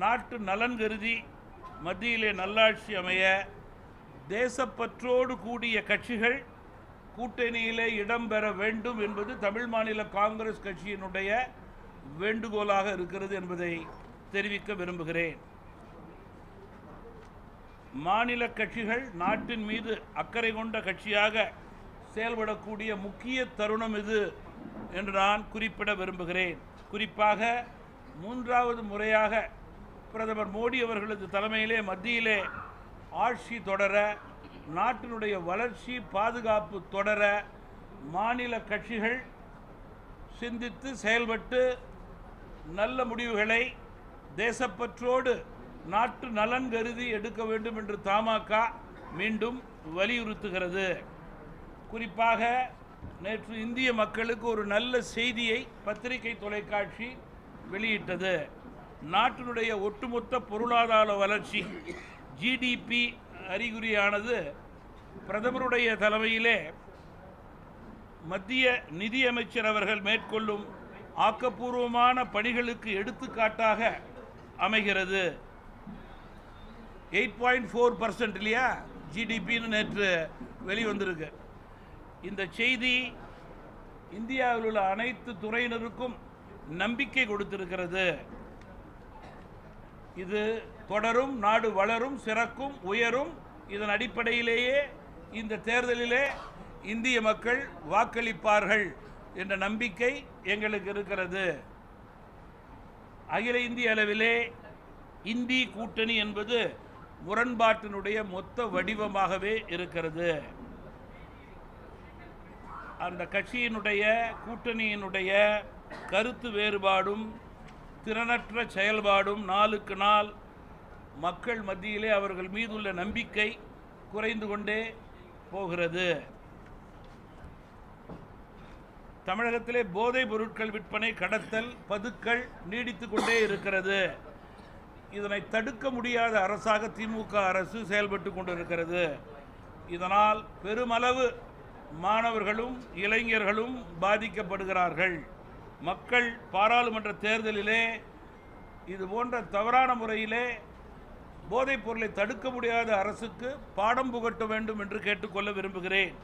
நாட்டு நலன் கருதி மத்தியிலே நல்லாட்சி அமைய தேசப்பற்றோடு கூடிய கட்சிகள் கூட்டணியிலே இடம்பெற வேண்டும் என்பது தமிழ் மாநில காங்கிரஸ் கட்சியினுடைய வேண்டுகோளாக இருக்கிறது என்பதை தெரிவிக்க விரும்புகிறேன். மாநில கட்சிகள் நாட்டின் மீது அக்கறை கொண்ட கட்சியாக செயல்படக்கூடிய முக்கிய தருணம் இது என்று நான் குறிப்பிட விரும்புகிறேன். குறிப்பாக மூன்றாவது முறையாக பிரதமர் மோடி அவர்களது தலைமையிலே மத்தியிலே ஆட்சி தொடர, நாட்டினுடைய வளர்ச்சி பாதுகாப்பு தொடர மாநில கட்சிகள் சிந்தித்து செயல்பட்டு நல்ல முடிவுகளை தேசப்பற்றோடு நாட்டு நலன் கருதி எடுக்க வேண்டும் என்று தமாக மீண்டும் வலியுறுத்துகிறது. குறிப்பாக நேற்று இந்திய மக்களுக்கு ஒரு நல்ல செய்தியை பத்திரிகை தொலைக்காட்சி வெளியிட்டது. நாட்டினுடைய ஒட்டுமொத்த பொருளாதார வளர்ச்சி ஜிடிபி அறிகுறியானது பிரதமருடைய தலைமையிலே மத்திய நிதியமைச்சர் அவர்கள் மேற்கொள்ளும் ஆக்கப்பூர்வமான பணிகளுக்கு எடுத்துக்காட்டாக அமைகிறது. 8.4% இல்லையா ஜிடிபின்னு நேற்று வெளிவந்திருக்கு. இந்த செய்தி இந்தியாவில் உள்ள அனைத்து துறையினருக்கும் நம்பிக்கை கொடுத்திருக்கிறது. இது தொடரும், நாடு வளரும், சிறக்கும், உயரும். இதன் அடிப்படையிலேயே இந்த தேர்தலிலே இந்திய மக்கள் வாக்களிப்பார்கள் என்ற நம்பிக்கை எங்களுக்கு இருக்கிறது. அகில இந்திய அளவிலே இந்தி கூட்டணி என்பது முரண்பாட்டினுடைய மொத்த வடிவமாகவே இருக்கிறது. அந்த கட்சியினுடைய கூட்டணியினுடைய கருத்து வேறுபாடும் திறனற்ற செயல்பாடும் நாளுக்கு நாள் மக்கள் மத்தியிலே அவர்கள் மீதுள்ள நம்பிக்கை குறைந்து கொண்டே போகிறது. தமிழகத்திலே போதைப் பொருட்கள் விற்பனை, கடத்தல், பதுக்கல் நீடித்து கொண்டே இருக்கிறது. இதனை தடுக்க முடியாத அரசாக திமுக அரசு செயல்பட்டு கொண்டிருக்கிறது. இதனால் பெருமளவு மாணவர்களும் இளைஞர்களும் பாதிக்கப்படுகிறார்கள். மக்கள் பாராளுமன்ற தேர்தலிலே இது போன்ற தவறான முறையிலே போதைப் பொருளை தடுக்க முடியாத அரசுக்கு பாடம் புகட்ட வேண்டும் என்று கேட்டுக்கொள்ள விரும்புகிறேன்.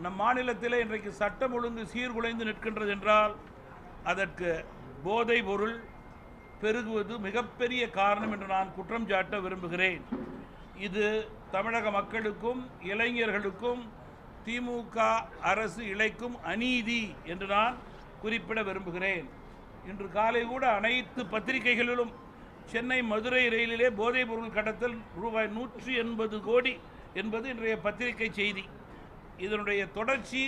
நம் மாநிலத்திலே இன்றைக்கு சட்டம் ஒழுங்கு சீர்குலைந்து நிற்கின்றது என்றால் அதற்கு போதைப் பொருள் பெருகுவது மிகப்பெரிய காரணம் என்று நான் குற்றம் சாட்ட விரும்புகிறேன். இது தமிழக மக்களுக்கும் இளைஞர்களுக்கும் திமுக அரசு இழைக்கும் அநீதி என்று நான் குறிப்பிட விரும்புகிறேன். இன்று காலை கூட அனைத்து பத்திரிகைகளிலும் சென்னை மதுரை ரயிலிலே போதைப் பொருள் கடத்தல் ரூபாய் 180 கோடி என்பது இன்றைய பத்திரிகை செய்தி. இதனுடைய தொடர்ச்சி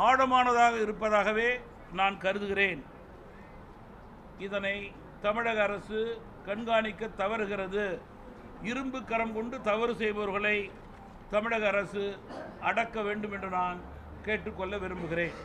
ஆழமானதாக இருப்பதாகவே நான் கருதுகிறேன். இதனை தமிழக அரசு கண்காணிக்க தவறுகிறது. இரும்பு கரம் கொண்டு தவறு செய்பவர்களை தமிழக அரசு அடக்க வேண்டும் என்று நான் கேட்டுக்கொள்ள விரும்புகிறேன்.